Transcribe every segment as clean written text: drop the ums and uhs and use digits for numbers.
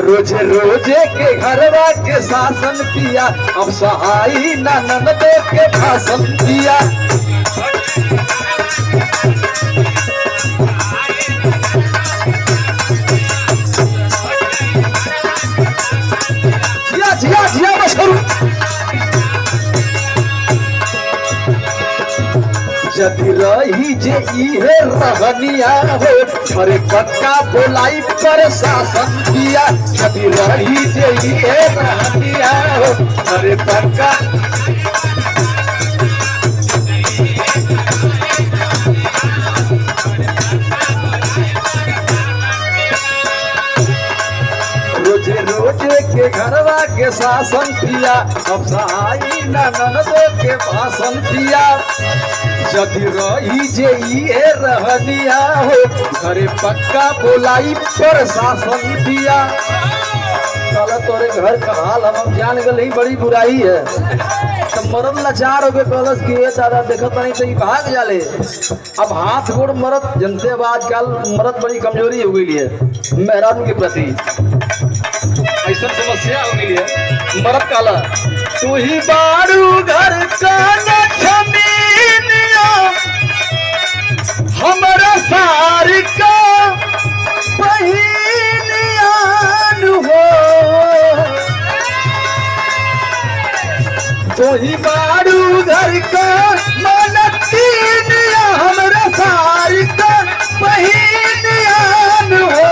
रोजे रोजे के घरवा के शासन किया, अब सहाई ननद के भाषण दिया। जिया जिया जिया मशहूर। यदि रही जे इहे रहनिया हो, अरे पक्का बोलाई पर शासन दिया। यदि रही जे इहे रहनिया हो, अरे पक्का रोजे रोजे के घरवा के शासन किया, अब सहाई ननद के भाषण दिया। यदि रही जे इहे रहनिया हो, घरे पक्का बोलाई पर शासन दिया। साला तोरे घर का हाल हम जान गए, बड़ी बुराई है। तो मरद लाचार हो गए, कहलस कि ये दादा देखत नहीं तो भाग जाले। अब हाथ गोड़ मरद जनते, अब आजकल मरद बड़ी कमजोरी हो गई है मेहरान के प्रति, ऐसा समस्या हो गई है। मरद काला तू ही बारू घर का नछमीनिया, हमरा सारी का बहिनियान हो। तू ही बारू घर का मनतीनिया, हमरा सारी का बहिनियान हो।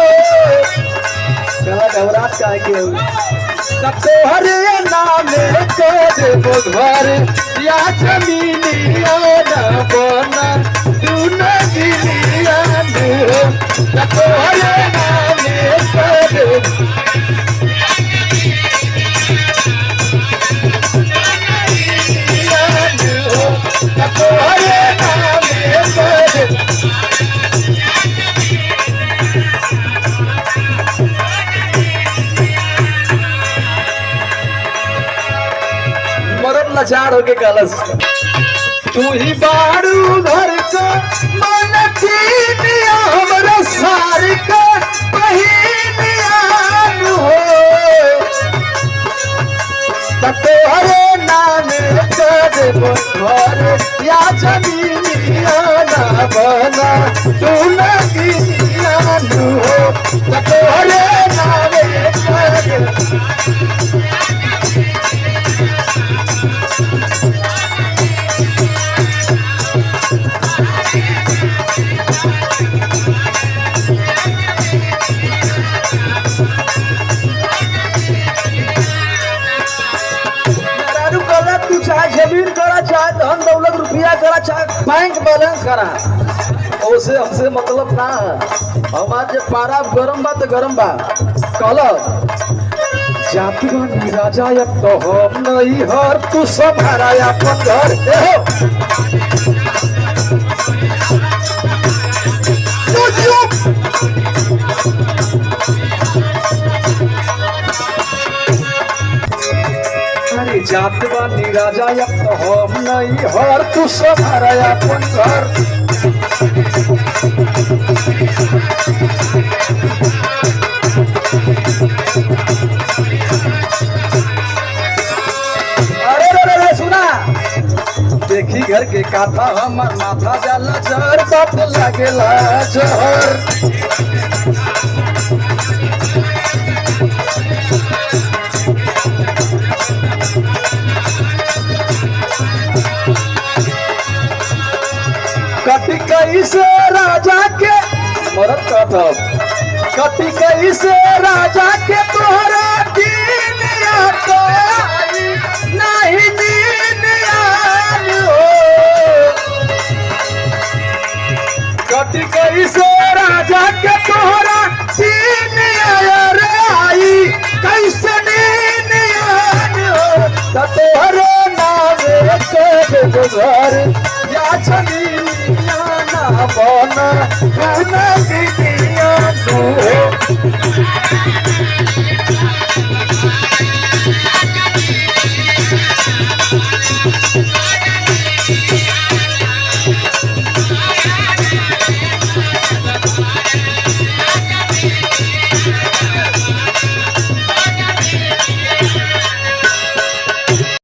घबराहट का है कि तोहरे नाम को देबो घर या जमीनिया न बना तू न दिलिया हो। तोहरे नाम को देबो तोहरे नाम को देबो। लाचार होके कलश तू ही बारू घर का मनतीनिया, हमरा सारी का बहिनियान हो। तोहरे नाम को देबो घर या जमीनिया न बना तू न गिनियान हो। तोहरे नाम को देबो। तू चाहे जमीन करा, चाहे धन दौलत रुपया करा, चाहे बैंक बैलेंस करा, उसे हमसे मतलब ना है। हमार जे पारा गरम बा तो गरम बा। कल जाति बनी राजा अब तो हम नहीं हर, तू सब हराया अपन घर जात बानी राजा अब तो हम नहीं हर, तू सब हराया अपन घर। अरे रे सुना, देखी घर के काथा हमर माथा जाला जहर, बाप लागेला जहर। कटी कैसे राजा के मरद का था